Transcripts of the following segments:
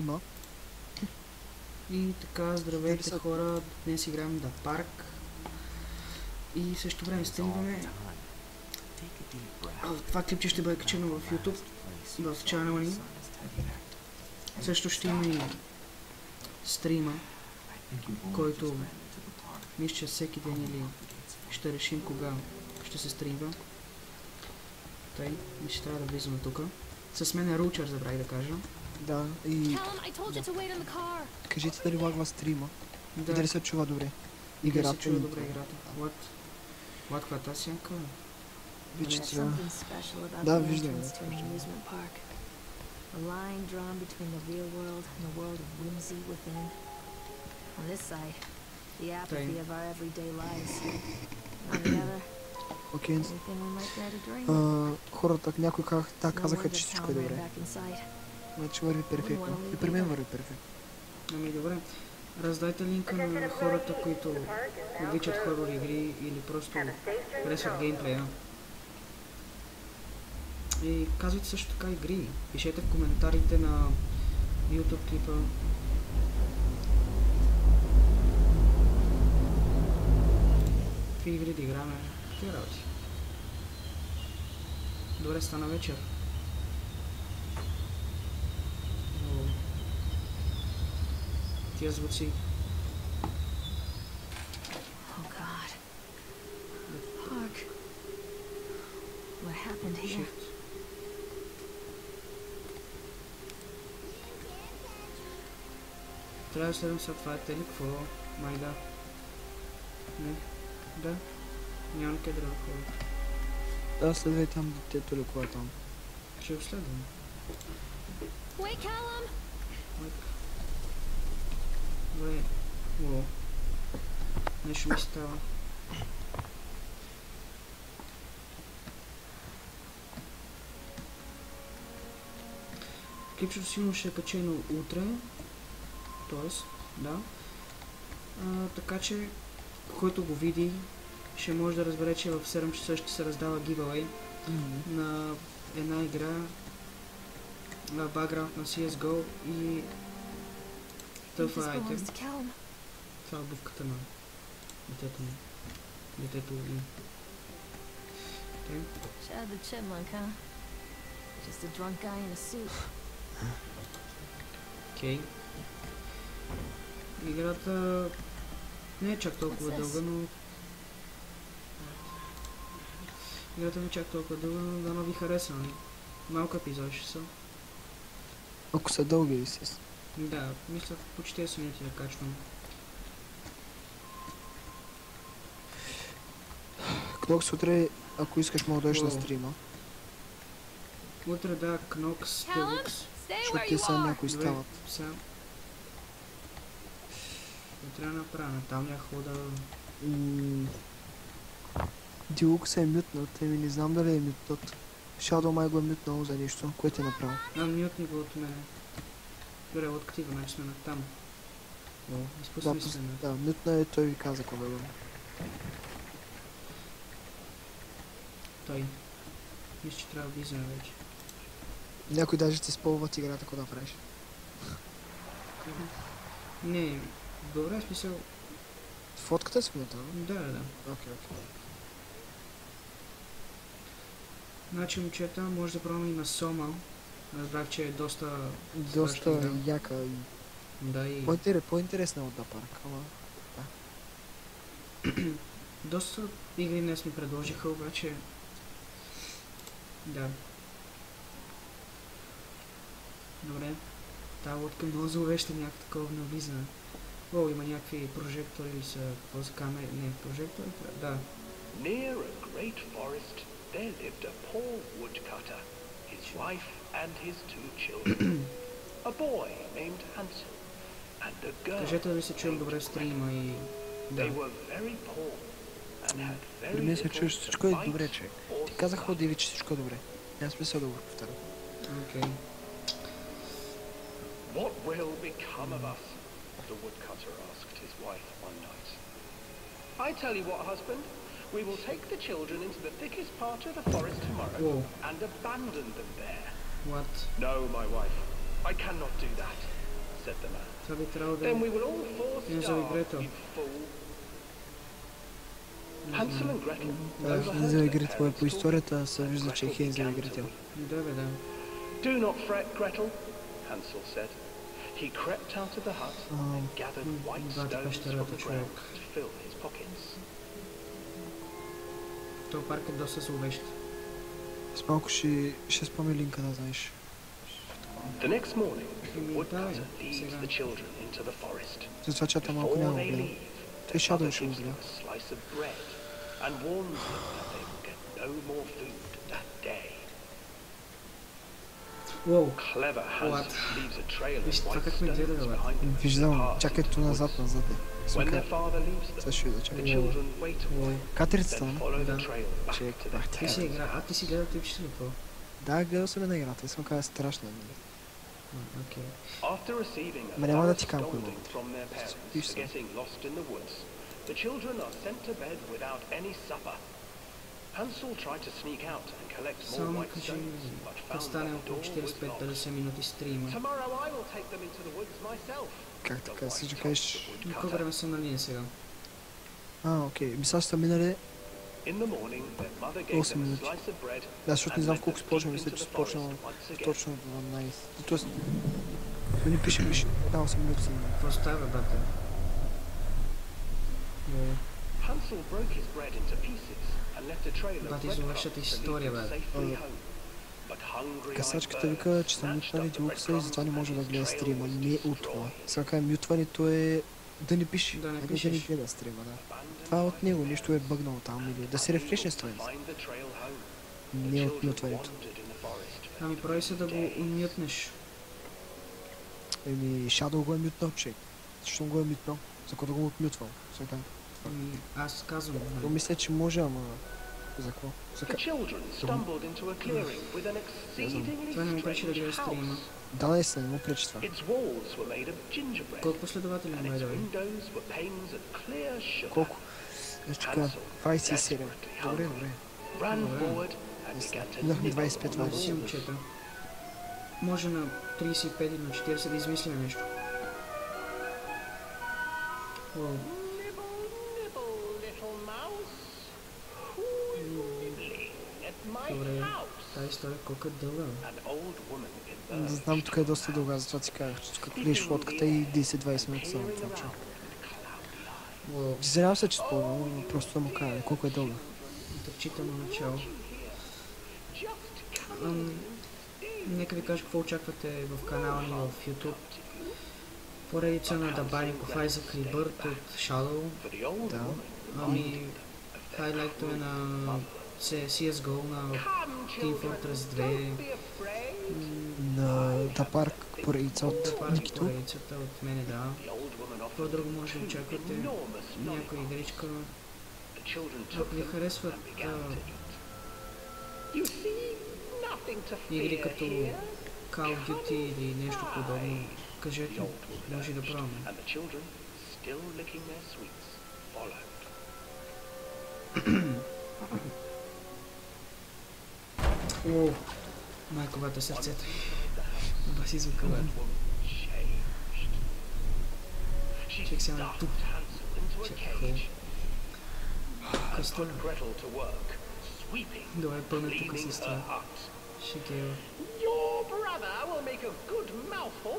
Има. И така, здравейте хора, днес играем The Park и в същото време стримваме. Това клипче ще бъде качено в YouTube, в чанела ни. Също ще има и стрима, който мисля, че всеки ден или ще решим кога ще се стримва. Тъй, ми ще трябва да влизаме тук. С мен е Ручър, забравих да кажа. Да, и... Кажете дали лагва стрима. Да. И дали се чува добре. Играта се чува добре играта. What, каква тази сянка? Вижте, да, виждам. A line drawn between the real world and the world of whimsy within. On this side, the apathy of our everyday lives. On the other, Окей. everything we might dare to dream. Хората, някой казаха, че всичко е добре. Значи върви перфектно. И при мен върви перфектно. Ами добре. Раздайте линка на хората, които обичат хорор игри или просто харесват геймплея. И казвайте също така игри. Пишете в коментарите на YouTube клипа. Какви игри да играме? Какви работи? Добре, стана вечер. Тия звуци. Oh God. Park. What happened here? Shit. Трябва да следвам сега това е тели, какво? Май да. Не. Да. Няма къде да ходя. Да, следвай там детето лекува там. Ще го следвам. Wait, Callum! Добре. Уо. Нещо ми става. Клипчето силно ще е качено утре. Тоест, да. Така че, който го види, ще може да разбере, че в 7 часа ще се раздава giveaway на една игра на background на CSGO и това е айтем. Това е обувката на детето ми. Детето ми. Chad the Chipmunk, huh? Just a drunk guy in a suit. Окей. Играта не е чак толкова дълга, но... Играта не е чак толкова дълга, но дано ви хареса, нали? Малко епизод ще са. Ако са дълги, естествено. Да, мисля почти 10 минути да качвам. Кнокс утре, ако искаш, мога да дойдеш на стрима. Утре да, Кнокс, Телукс. Защото те са някои Добре, стават. сега. Не трябва да направя на тамния хода. Дилукс е мютнат, еми не знам дали е мютнат. Shadow май го е мютнал за нещо, което е направил. Мютни го от мене. Добре, открива, значи сме на там. Изпусни се на... Да, мютна е, той ви каза кога го. Той. Мисля, че трябва да влизаме вече. Някой даже те спълват играта, ако да правиш. Не, добре, смисъл. Фотката си мютна? Да. Окей. Значи, момчета, може да пробваме и на Сома. Разбрах, че е доста... Доста яка и... Да, и... По-интересна от The Park, ама... Да. Доста игри днес ми предложиха, обаче... Да. Добре. Тая лодка много зловеща, някакво такова навлизане. О, има някакви прожектори или са... Какво за камери? Не, прожектори? Да. Near a great forest, there lived a poor woodcutter, his wife and his 2 children. A boy named Hansel and a girl. Кажете дали се чуем добре стрима и... They were very poor and had very При мен се little чуеш, всичко е to добре, fight човек. or Ти казах sell. ходи, че всичко е добре. Няма смисъл да го повтарям. Окей. What will become of us? The woodcutter asked his wife one night. I tell you what, husband. We will take the children into the thickest part of the forest tomorrow and abandon them there. What? No, my wife. I cannot do that. Това би трябвало да Then е... we will all four Hansel и starve, Гретел. you fool. Hansel and Gretel Да, overheard Хензел и their Гретел е parents по историята, talking, се and вижда, че е Gretel Хензел и began to Гретел. weep. Да, бе, да. Do not fret, Gretel, Hansel said. He crept out of the hut and gathered white бати stones from пещерата, the човек. ground to fill his pockets. Този парк е доста зловещ. С малко ще спомня линка, да знаеш. The next morning, the Ами, woodcutter да, leads сега. the children into the forest. Затова чата малко Before няма they гледам. leave, Той their Shadow mother ще го gives them гледа. a slice of bread and warns them that they will get no more food that day. Уоу, Clever What? Hansel leaves a trail of Виж, това white как ме stones гледа, бе. behind them. Виждам, Path чакай into то the назад, woods. назад е. When Смека, their father leaves them, сега ще видя, the чакай. children wait a уоу. while, Катерицата, then не? follow the Да. trail back Чек, to their бах, Ти си parents' игра, а ти си гледал клипчето ли какво? Да, гледал съм една играта, искам да кажа страшна. Окей. After receiving a Ма няма да thorough ти кажа кой scolding from their parents Виж for само. getting lost in the woods, the children are sent to bed without any supper. Hansel tried to sneak out and collect more Само white кажи, stones, but като found стане that the около door was 45-50 locked. минути стрима. Tomorrow I will take them into the woods myself. Как the така, wife си ще told кажеш... the На колко woodcutter. време са на линия сега? Окей, мисля, че са минали... In the morning, their mother gave 8 them a минути. slice of bread Да, защото не and знам led в колко them спочна, deep мисля, into че the спочна forest once again. точно в 12. Тоест... Но не пише, да, 8 минути са минали. Какво става, бате? Hansel broke his bread into pieces and left a trail of Бати, breadcrumbs излъщата to lead история, them бе. safely home. But hungry-eyed Касачката birds вика, че са snatched мютнали up the дилукса и затова не breadcrumbs може да and his гледа trail стрима. was Не е от това. destroyed. Сега мютването е да не пише. Да не а не пишеш. гледа стрима, да. Abandoned Това е by от него, the нещо е parents, бъгнало там или да се unable рефрешне to страница. find the trail home. Не е The от children мютването. wandered in the forest for Ами прави се да го days. умютнеш. Еми, Shadow го е мютнал, човек. Защо го е мютнал? За кого да го отмютвал? Сега. Ами, аз казвам, Но нали? мисля, че може, ама... За какво? За The ка... children stumbled into a clearing with an exceedingly Това не му пречи да гледа strange стрима. house. Да, наистина, не му пречи това. Its walls were made of gingerbread, Колко последователи and има its да бе? windows were panes of clear sugar. Колко? Значи така, Hansel, 27. desperately Добре, hungry, добре. ran Добре. forward and began to Имахме nibble 25 on това. the Много си walls. момчета. Може на 35 или на 40 да измислим нещо. Уау. Nibble, nibble, little mouse. Who is nibbling at my Добре, house? тази история колко е дълга. An old woman in Не the знам, тук е доста дълга, затова ти казах, че тук влезеш в лодката и 10-20 минути са на това, човек. Уау, Извинявам се, че спомням, но просто да му кажа колко е дълга. отъчително начало. Нека ви кажа какво очаквате в канала ни в YouTube. Поредица на Дабаников, Айзък и Бърт от Shadow. Да. Ами, хайлайтове на CSGO, на Team Fortress 2. На Тапарк поредица от Тапарк Никито. поредицата от мене, да. Какво друго може да очаквате? Някоя игричка. Ако ви харесват игри като Call of Duty или нещо подобно, кажете, може да пробваме. And the children, still licking their sweets, followed. О, майковата сърцето. Баси звука, бе. Changed. She Чек сега stuffed тук. Hansel into a Чек, cage and Късто. put Gretel to work, sweeping, Добре, пълна тук cleaning с her това. hut. Шекева. Your brother will make a good mouthful,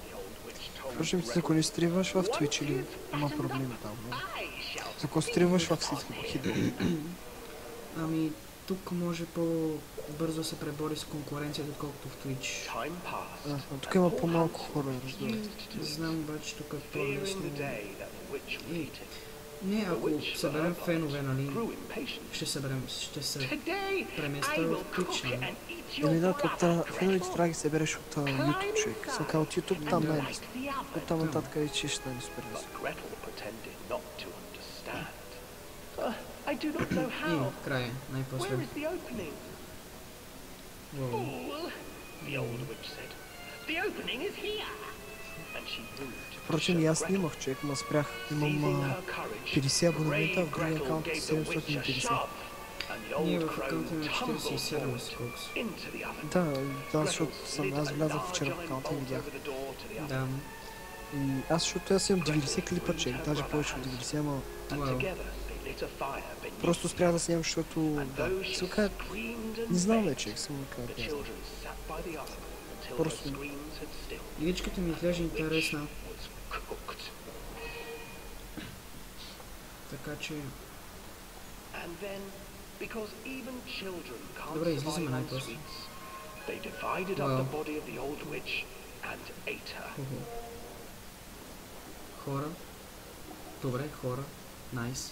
the old witch told Впрочем, Gretel. ако не стриваш в Twitch или има проблеми там. Ако стриваш в Хидро. Ами, тук може по-бързо се пребори с конкуренцията, отколкото в Twitch. Time passed. Тук има по-малко хора, разбира се. Не знам обаче тук е Fearing по-лесно. the day that the witch would eat it, Не, ако съберем фенове, нали, grew impatient. ще се Today преместя I в will Twitch, cook нали? and eat your Еми да, brother, от феновете трябва да ги събереш от YouTube, човек. Сега от YouTube там like най-лесно. the От others. там нататък е чиш най-супер But лесно. Gretel pretended not to understand. I do not know И how. края, най-после. Where is the opening? Уау. Fool, the old witch said. The opening is here. And she moved. to Впрочем, и show аз Gretel. снимах, човек, ма спрях. Seizing Имам her courage, 50 абонамента, в другия Gretel акаунт gave the witch a 750. shove, and the Ние old в crow акаунта на tumbled 47 forward сколко са. into the oven. Да, Gretel защото slid аз a влязах large вчера в iron акаунта и bolt видях. over the door to the oven. Да. И аз, защото аз имам 90 клипа, че даже повече от 90, ама And Wow. together they lit a fire beneath просто the спрях да снимам, защото And да, though she свика, screamed and не знам begged, вече, само the как да children sat by the oven until her Просто- screams had stilled. Игричката ми изглежда The witch интересна, was cooked. така че... And then, because even children can't Добре, излизаме survive on най-после. sweets, they divided up Well. the body of the old witch and ate her. Хо-хо. Хора. Добре, хора. Найс.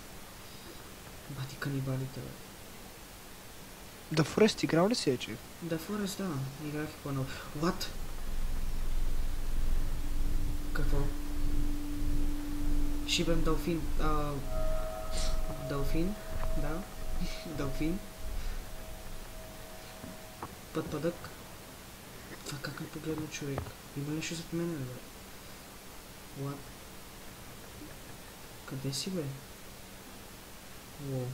Бати канибалите, бе. Да, Форест играл ли си е, че? Да, Форест, да. Играх и по-ново. What? Какво? Шибен Делфин. Делфин? Да. Делфин. Пъдък. Това как ми погледна човек? Има ли нещо зад мене, бе? What? Къде си, бе? Уоу.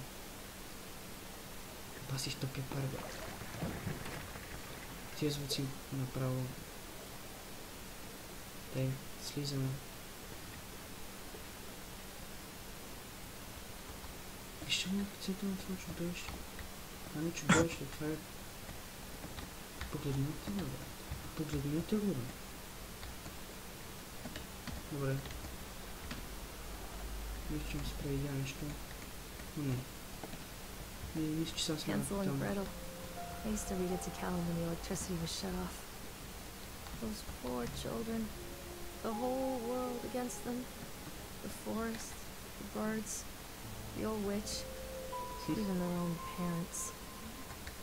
Баси ще тъпя пар, бе. Тия звуци направо. Дай, слизаме. Вижте му лицето на това чудовище. Това не е чудовище, това е... Погледнете го, бе. Погледнете го, бе. Добре. Мисля, че ми спре я нещо. Не. Не, мисля, че сега сме Hansel and там. Gretel. I used to read it to Callum when the electricity was shut off. Those poor children. The whole world against them. The forest, the birds, the old witch, even their own parents.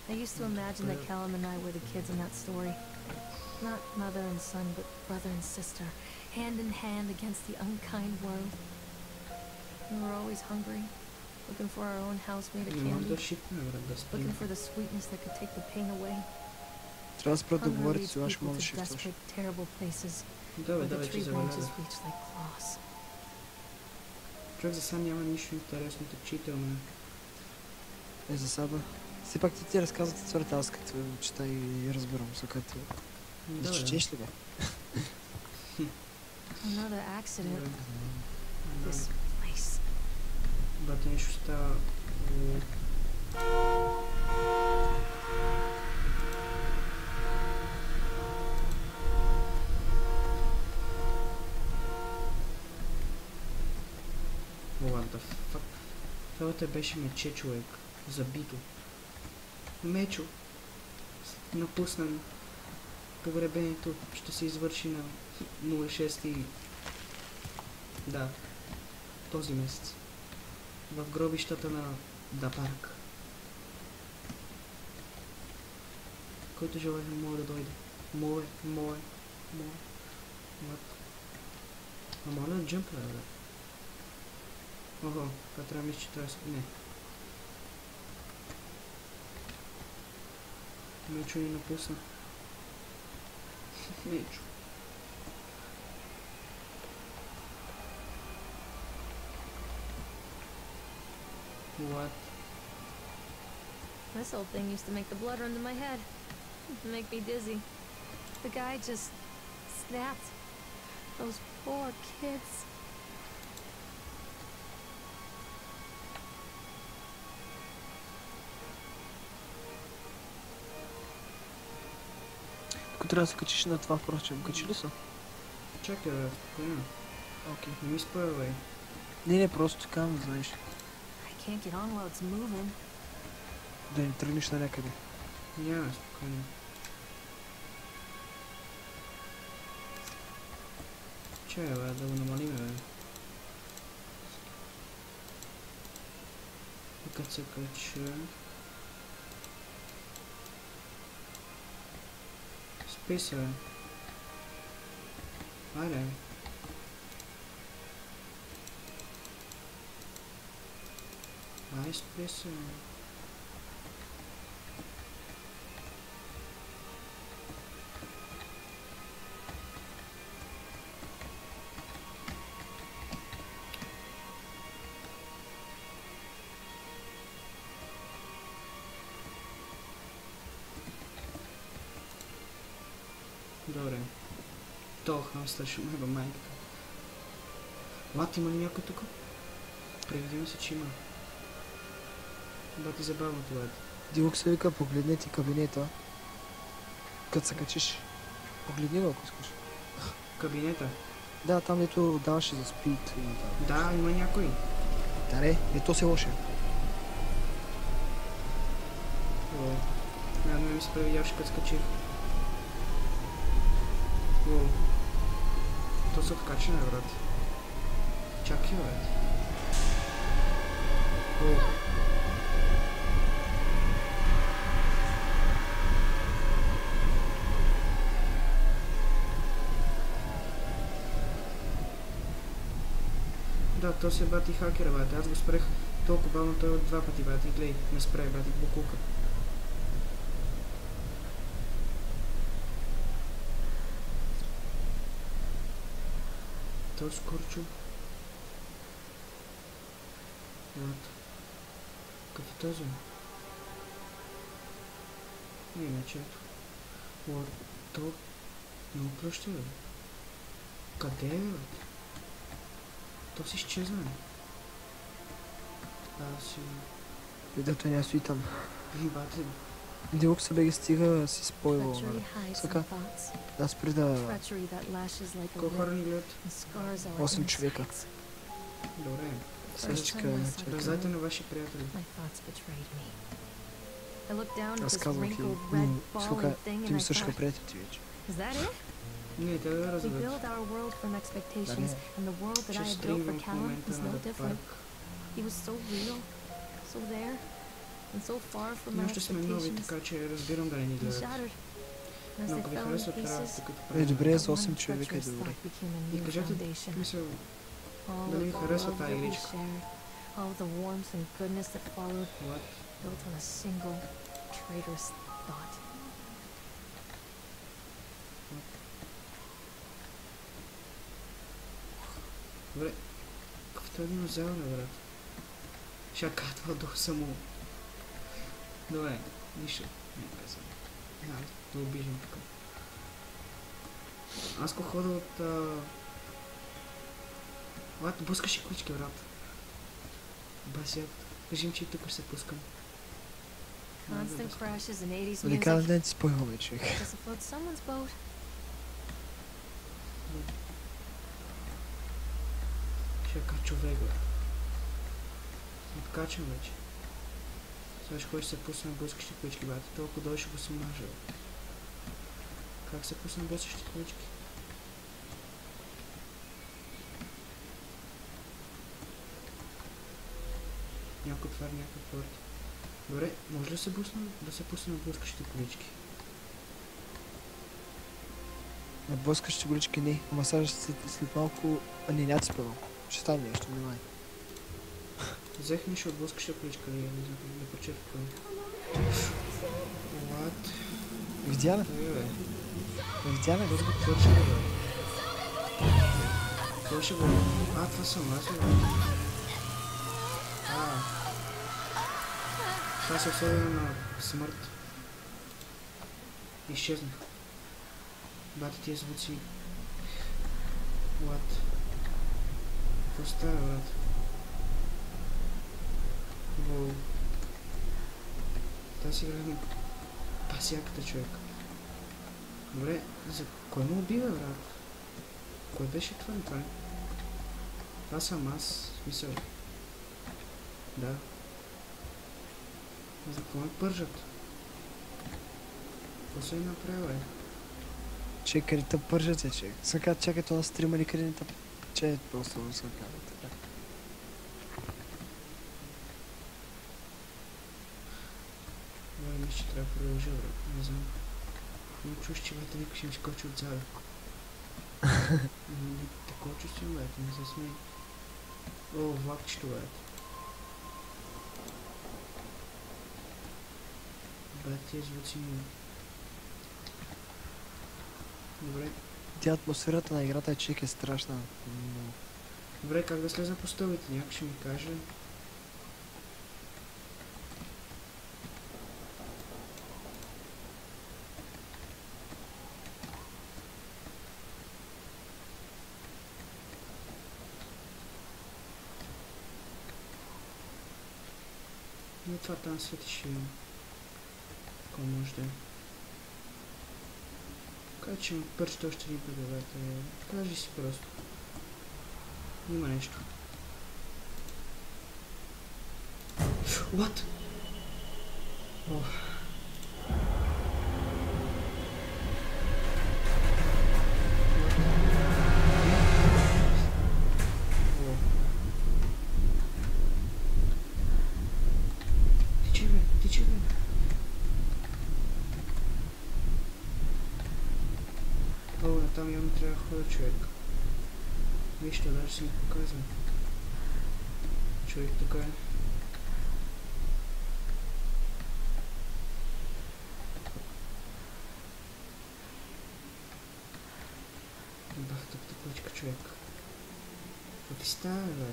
I used to imagine that Callum and I were the kids in that story. Not mother and son, but brother and sister, hand in hand against the unkind world. We were always hungry, looking for our own house made of Не мога да candy, шипне, брат, да спим. looking for the sweetness that could take the pain away. Трябва да спрат да Hunger говорите, leads тогава ще people мога да to шифтваш. desperate, terrible places Да, бе, where да, the вече tree branches забелязах. reach like claws. Човек за сега няма нищо интересно, тъпчително. Е, за сега. Все пак ти разказвате цвърта, аз като чета и разбирам, са като... Да, Да бе. четеш ли, бе? Another accident. Добре. This place. Бате, нещо става. What the fuck? Това те беше мече, човек. Забито. Мечо. Напуснем. Погребението ще се извърши на 06. Да. Този месец. В гробищата на Дапарк. Който желая, моля да дойде. Моля. What? А моля да джъмпа, бе. Ого, това трябва мисля, че трябва да... Не. Мечо ни напусна. Мечо. What? This old thing used to make the blood run to my head. To make me dizzy. The guy just snapped. Those poor kids. Тук трябва да се качиш на това, впрочем. Качи ли са? Чакай, бе, спокойно. Окей. Не ми спойвай. Не, просто така, не знаеш. I can't get on while it's moving. Да не тръгнеш на някъде. Няма, спокойно. Чай, бе, да го намалиме, бе. И като се кача... Спи се, бе. Айде. Ай, спи се, бе. Добре. То хамстър ще ме майка. Лад, има ли някой тук? Приведи ми се, че има. Бати забавно това е. Дилок се вика, погледни ти кабинета. Като се качиш. Погледни го, ако искаш. Кабинета. Да, там дето даваше за спит и Да, има някой. Да, не, то се лоше. О, наведно ми се превидяваше като скачих. О, то се откача, не, брат. Чакай, брат. О. Да, то се бати хакера, бати. Аз го спрех толкова бавно, той от 2 пъти, бати. Глей, не спре, бати, букулка. Той скорчо. Вот. Какъв е този? Не, мечето. О, то... Много плъща, бе. Къде е, бе? То си изчезна. Аз си... Видето няма стои там. Бате, Дилок се беги стига си спойвал. Treachery hides in Сака, thoughts. да спри да... Treachery that lashes like a колко хора whip ни гледат? and scars our 8 човека. insides. Добре. Същичка, чакай. Раздайте на ваши приятели. My thoughts betrayed me. I looked down at Аз this казвам ти, wrinkled red ball слука, and thing ти and ми I също thought, приятел ти вече. is that it? Не, те да We раздадат. build our world from expectations, and the world that I Ще had built for стримам в Callum момента was no на different. парк. He was so real, so there, and so far from my Ние още сме нови, expectations. така че разбирам да не ни He гледат. shattered. And as Но they ако ви fell into харесва, трябва pieces, като Е, правим. добре, за one 8 човека е treacherous добре. thought became a И new кажете, foundation. мисъл, All дали of ви the харесва love тази that we игричка. shared, all of the warmth and goodness that followed, what? built on a single traitorous thought. Добре, какъвто е динозавър, брат. Ще катва до само. Добре, нищо. Не казвам. Няма да обижам тук. Аз ко хода от... Лад, блъскаше колички, брат. Басят. Кажи им, че и тук ще се пускам. Constant crashes and 80s Нали казвам music да не ти спойваме, човек. just to float someone's boat. Ще кача човек, бе. Откачам вече. Сега ще ходиш се пусна на блъскащи колички, брат. Толкова долу ще го се мажа, бе. Как се пусна на блъскащи колички? Някой отваря някаква порта. Добре, може ли да се пусна на блъскащите колички? На блъскащи голички не, ама сега след малко... А не, няма ти спъвам. Ще стане нещо, внимай. Взех нещо от блъскаща количка, не знам, да прочета какво е. What? Видя ли? Бе. Видя ли? Този го твърше, бе. Твърше го. Това съм аз, бе. Това се особено на смърт. Изчезнах. Бати тия звуци. What? Какво става, брат? Воу. Тази игра ми пасяката, човек. Добре, за кой му убива, брат? Кой беше това? Това съм аз, в смисъл. Да. За какво ме пържат? Какво се е направил, бе? Че къде те пържате, че? Сега чакай това стрима ли къде не те... Че просто не се казва така. Добре, мисля, че трябва да продължа, бе. Не знам. Но чуш, че бе, някой ще ми скочи отзад. Такова чувство има, бе, не се смей. О, влакчето, бе. Бе, тия звуци ми... Добре. Тя атмосферата на играта е, човек, е страшна. Добре, как да слеза по стълбите? Някой ще ми каже. Не, това там светеше. Какво може да е? Така че ме пърчите още един път, бебете. Кажи си просто. Има нещо. What? Ох. Тичи, бе. О, там явно трябва да хода човек. Вижте, даже си ми показва. Човек тук е. Бах, тъпта плачка човек. Какво ти става, бе?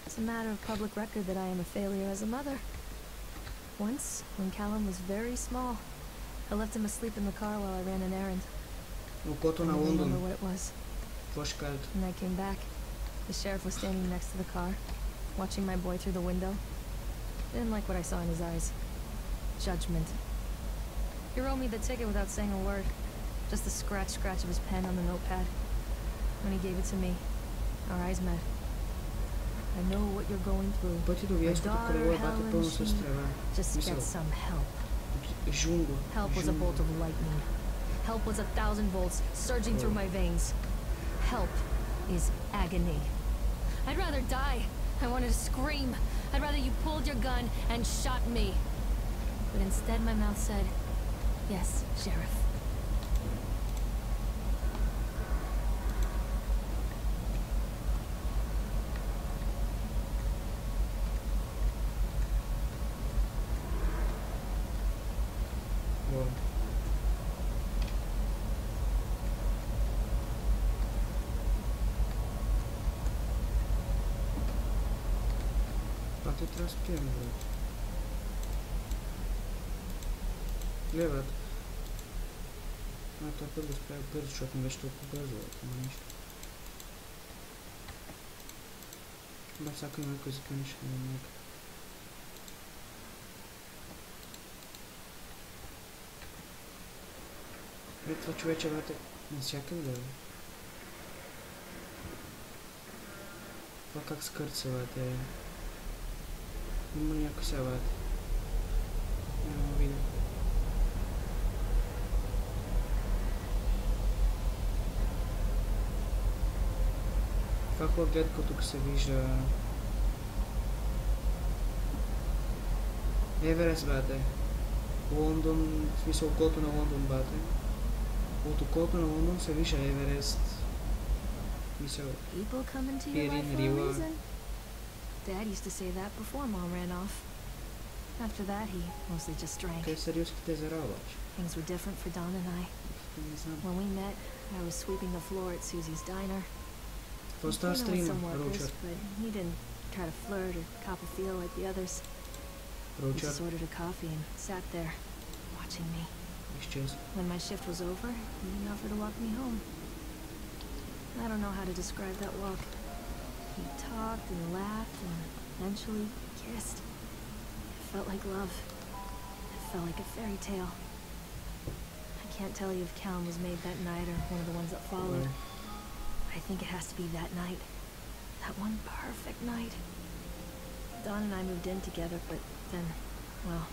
It's a matter of public record that I am a failure as a mother. Once, when Callum was very small, I left him asleep in the car while I ran an errand. Окото I на don't remember Лондон. what it was. Какво ще кажат? When I came back, the sheriff was standing next to the car, watching my boy through the window. Didn't like what I saw in his eyes. Judgment. He wrote me the ticket without saying a word. Just the scratch of his pen on the notepad. When he gave it to me, our eyes met. I know what you're going through. Пъти до Виенското колело е бате пълно с трева. Just Мисъл. get some help. Жунго. Help was a bolt of lightning. Help was 1,000 volts surging through my veins. Help is agony. I'd rather die. I wanted to scream. I'd rather you pulled your gun and shot me. But instead my mouth said, yes, Sheriff. Wow. А ти трябва да спием, бе. Гледат. Това път да справя бързо, защото не беше толкова бързо, ама нищо. Да, всяка има някой закънеше на някак. Това човече, бате, навсякъде да е. Това как скърца, бате. Има някой сега, бате. Няма видя. Това хубав гледка тук се вижда. Еверест, бате. Лондон, в смисъл окото на Лондон, бате. От окото на Лондон се вижда Еверест. Мисъл. People come into your Перин, life for a Рила. reason. Dad used to say that before Mom ran off. After that, he mostly just drank. Къде са Рилските езера, обаче? Things were different for Don and I. Не знам. When we met, I was sweeping the floor at Susie's diner. Какво He става came с in with трима, some workers, Роучър? but he didn't try to flirt or cop a feel like the others. He Роучър just ordered a coffee and sat there, watching me. изчезва. When my shift was over, he offered to walk me home. I don't know how to describe that walk. He talked and laughed and eventually kissed. It felt like love. It felt like a fairy tale. I can't tell you if Callum was made that night or one of the ones that followed. I think it has to be that night. That one perfect night. Don and I moved in together, but then, well,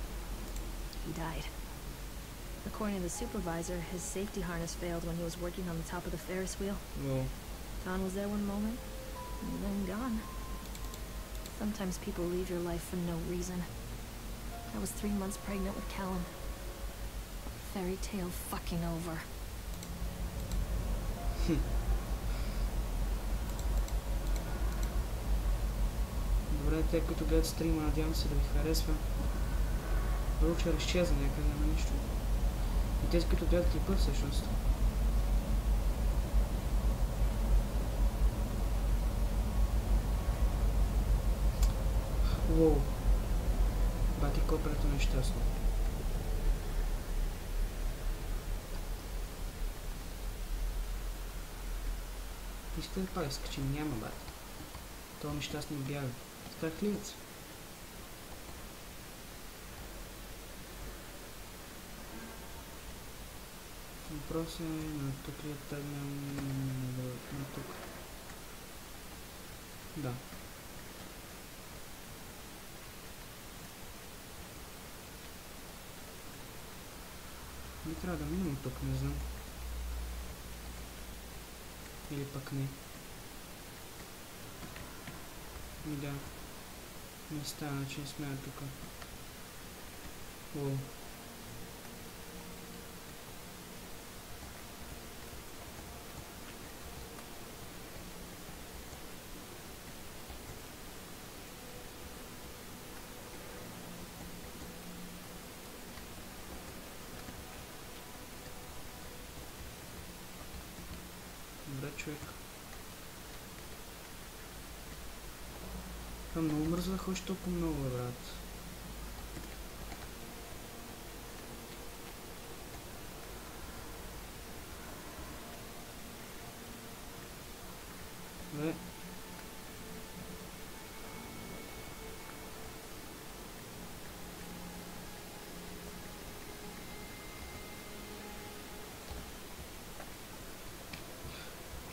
he died. According to the supervisor, his safety harness failed when he was working on the top of the Ferris wheel. Wow. Don was there one moment, and then gone. Sometimes people leave your life for no reason. I was 3 months pregnant with Callum. Fairy tale fucking over. Добре, те които гледат стрима, надявам се да ви харесва. Роучър изчезна някъде, няма нищо. И тези, които гледат клипа всъщност. Уоу. Бати копрето нещастно. Иска да пак иска, че няма, бат. Това нещастник бяга. Страхливец. Въпрос е на тук ли тръгнем на тук. Да. Би трябва да минем тук, не знам. Или пък не. И да. Не стана, че не сме тук. О. Добре, човек. Това много мързо да ходиш толкова много, брат. Бе.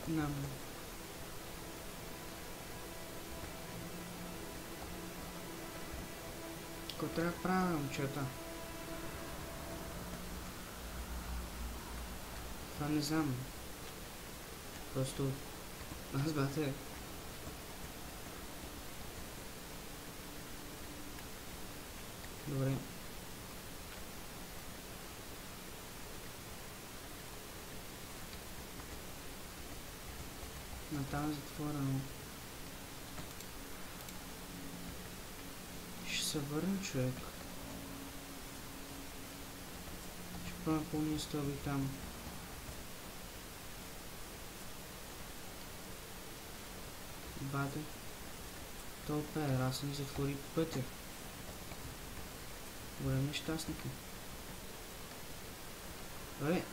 Нам. Какво трябва да правя, момчета? Това не знам. Просто... Аз, бате... Добре. Натам е затворено. Ще се върне, човек. Ще пробвам пълни стълби там. Бате. Той пее, аз ми затвори пътя. Голем нещастник е. Добре,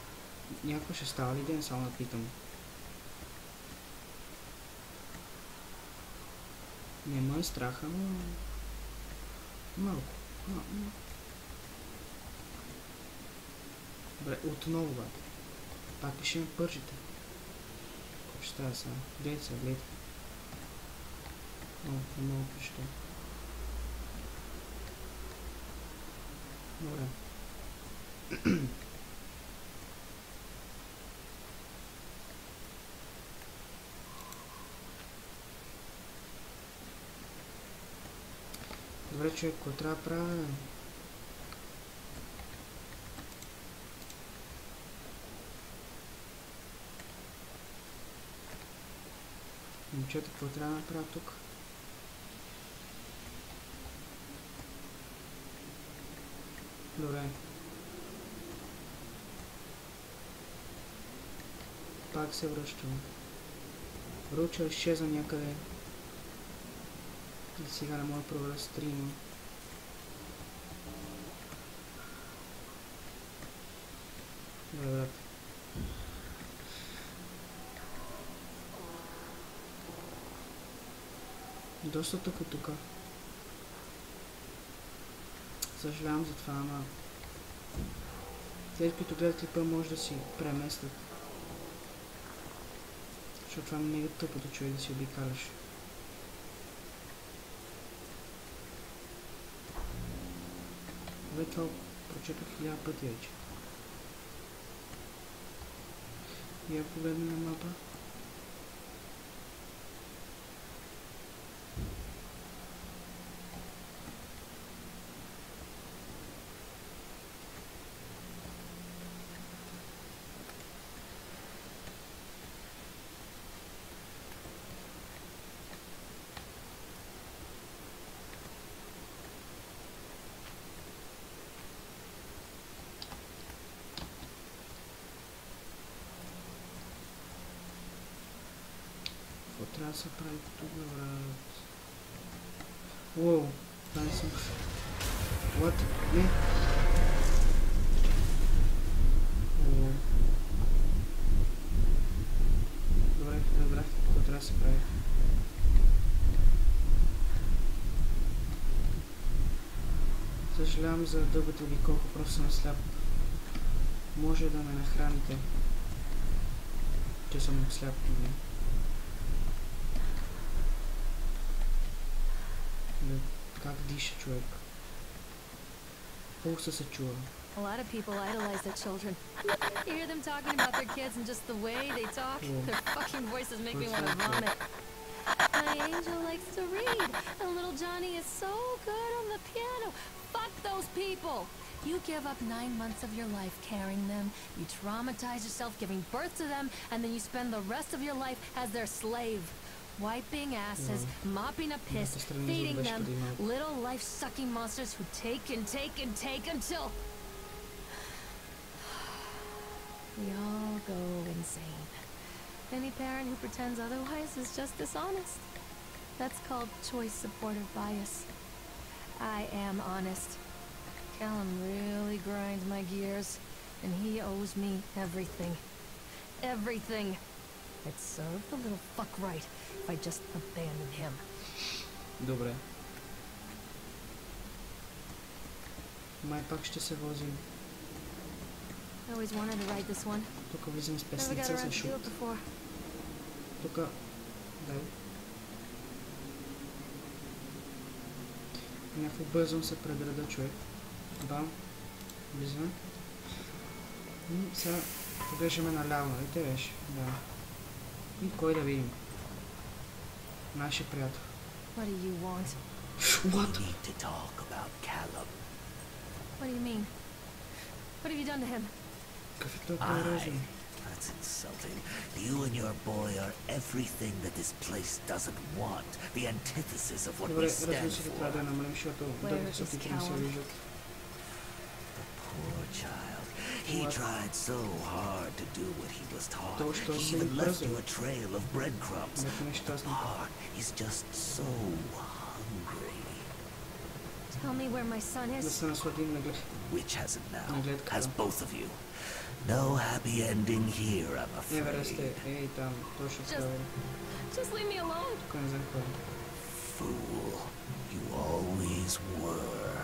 някой ще става ли ден, само да питам. Не ме е страха, но... Малко. Добре, отново, бе. Пак ли ще ме пържите? Какво ще става сега? Гледайте се, гледайте. О, не мога прищо. Добре. Добре, човек, какво трябва да правя? Момчета, какво трябва да направя тук? Добре. Пак се връщам. Руча изчезна някъде. И сега не мога да проверя стрима. Добре, брат. Доста тъпо тука. Съжалявам за това, ама... След като гледат клипа, може да си преместят. Защото това не е тъпо да човек да си обикаляш. Бе, това прочетох 1000 пъти вече. И я погледна на мапа. Трябва да се прави тук, брат. Уоу, това не съм... What? Не! Уоу. Добре, разбрах. съжалявам за дългото ви, колко просто съм сляп. Може да ме нахраните. Че съм сляп или не. Как диша човек? Пулса се чува. A lot of people idolize their children. You hear them talking about their kids and just the way they talk, their fucking voices make me want to vomit. My angel likes to read, and little Johnny is so good on the piano. Fuck those people! You give up 9 months of your life carrying them, you traumatize yourself giving birth to them, and then you spend the rest of your life as their slave. Wiping asses, mopping up piss, feeding them, little life-sucking monsters who take and take and take until... we all go insane. Any parent who pretends otherwise is just dishonest. That's called choice-supportive bias. I am honest. Callum really grinds my gears, and he owes me everything. Everything. I'd serve the little fuck right if I just abandoned him. Добре. Май пак ще се возим. I always wanted to ride this one. Тук влизам с Never got песница around за to do шут. it before. Тук... Дай. Някакво бързо се предреда човек. Бам. Влизаме. И сега поглеждаме наляво, нали те беше? Да. И кой да видим? Нашия приятел. What do you want? What? We need to talk about Callum. What do you mean? What have you done to him? Какъв е толкова режим? That's insulting. You and your boy are everything that this place doesn't want. The antithesis of what Добре, we stand разбира се, трябва да for. намалим, защото Where дълги is субтитри не се Callum? виждат. Poor child. He What? tried so hard to do what he was taught. То, що He се even left бързо. you a trail of breadcrumbs. Бяхме нещастни. Heart is just so hungry. Tell me where my son Да is. се насладим на глед. Which has it now? На гледката. Has both of you. No happy ending here, I'm Евера сте, afraid. там, точно Just- това. Just leave me alone. Тук не знам какво е. Fool. You always were.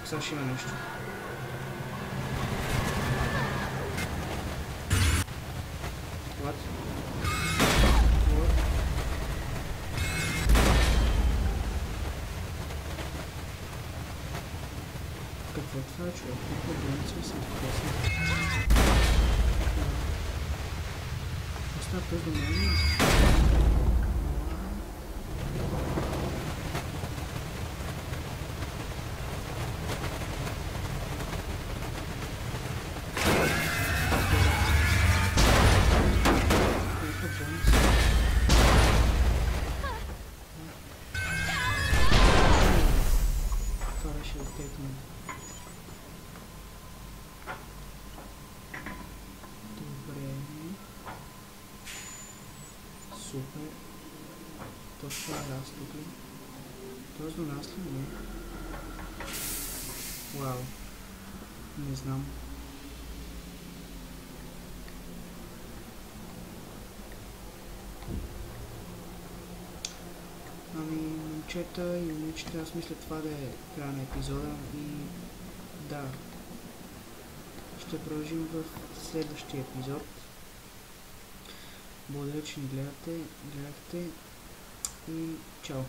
Сега ще има нещо. What? What? Какво е това, човек? Какво е смисъл? Остава без до мен. Това беше детето ми. Добре. Супер. Точно раз тук ли? Тоест до нас ли? Не. Вау. Не знам. Ами, момчета и момичета, аз мисля това да е края на епизода и да, ще продължим в следващия епизод. Благодаря, че ни гледахте и чао!